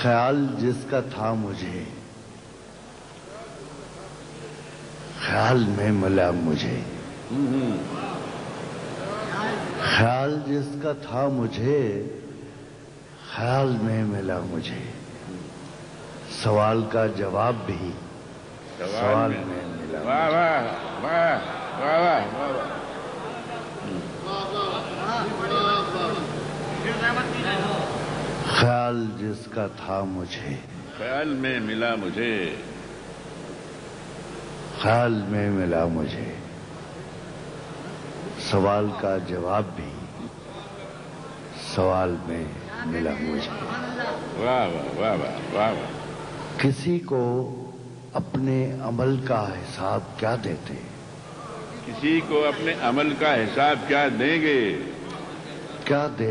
خیال جس کا تھا مجھے خیال میں ملا مجھے، خیال جس کا تھا مجھے خیال میں ملا مجھے، سوال کا جواب بھی سوال میں ملا۔ واہ واہ واہ واہ واہ واہ۔ خیال جس کا تھا مجھے خیال میں ملا مجھے، خیال میں ملا مجھے، سوال کا جواب بھی سوال میں ملا مجھے۔ واہ واہ واہ واہ واہ واہ۔ کسی کو اپنے عمل کا حساب کیا دیتے، کسی کو اپنے عمل کا حساب کیا دیں گے؟ کیا دیتے